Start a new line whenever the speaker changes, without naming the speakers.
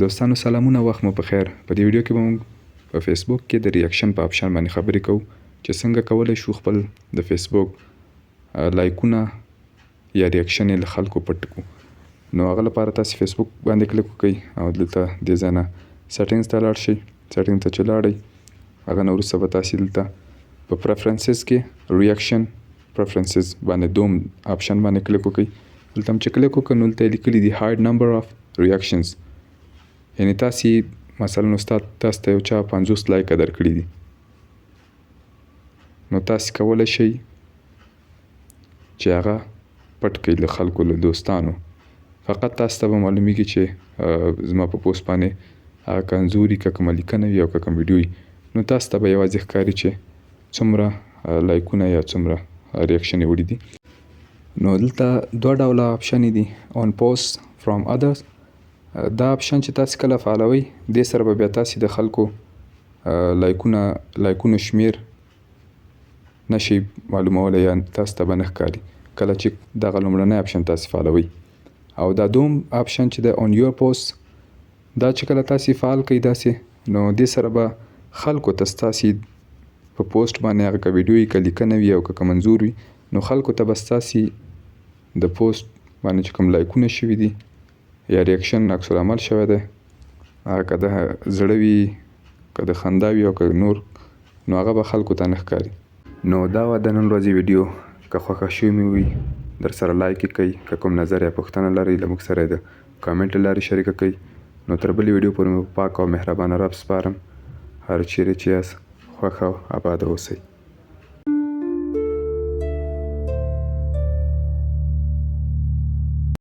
دوستانو سلامونه، وخت مو په خیر. په دې ویډیو کې به موږ په فیسبوک کې د ریاکشن په آپشن باندې خبرې کوو چې څنګه کولی شو خپل د فیسبوک لایکونه یا ریاکشن یې له خلکو پټ کړو. نو هغه لپاره تاسې فیسبوک باندې کلیک وکړئ او دلته دې ځای نه سیټینګز ته لاړ شئ. سیټینګ ته چې لاړئ، هغه نه وروسته به تاسې دلته په پریفرنسز کې ریاکشن پریفرنسز باندې دوم آپشن باندې کلیک وکړئ. دلته هم چې کلیک وکړئ نو دلته یې لیکلي دي هاید نمبر آف ریاکشنز، یعنې تاسې مثلا استاد تاسو ته یو چا 50 لایکه درکړي دي، نو تاسې کولی شئ چې هغه پټ کړئ له خلکو، له دوستانو. فقط تاسو ته به معلومیږي چې زما په پوسټ باندې هغه کنځوري که کومه لیکنه وي او که کوم ویډیو وي، نو تاسو ته به یوازې ښکاري چې څومره لایکونه یا څومره ریاکشن یې وړي دي. نو دلته دوه ډوله آپشن دي، آن پوسټ فرام ادرز. دا آپشن چې تاسې کله فعالوئ، دې سره به بیا تاسې د خلکو لایکونو شمیر نشئ معلومولی یا تاسو ته به نه ښکاري کله چې دغه لومړنی آپشن تاسې فعالوئ. او دا دوم آپشن چې د آن یور پوسټ، دا چې کله تاسې فعال کړئ داسې، نو دې سره به خلکو ته ستاسې په پوسټ باندې هغه که ویډیو وي که لیکنه وي او که کوم منظور وي، نو خلکو ته به ستاسې د پوسټ باندې چې کوم لایکونه شوي دي یا ریاکشن عکس العمل شوی دی، هغه که د زړه وي که د خندا وي او که نور، نو هغه به خلکو ته نه ښکاري. نو دا وه د نن ورځې ویډیو. که خوښه شوې مې وي در سره لایک یې کړئ. که کوم نظر یا پوښتنه لرئ له موږ سره یې د کامنټ له لارې شریکه کړئ. نو تر بلې ویډیو پورې مې په پاک او مهربانه رب سپارم. هر چیرې چې یاست خوښ او اباد اوسئ.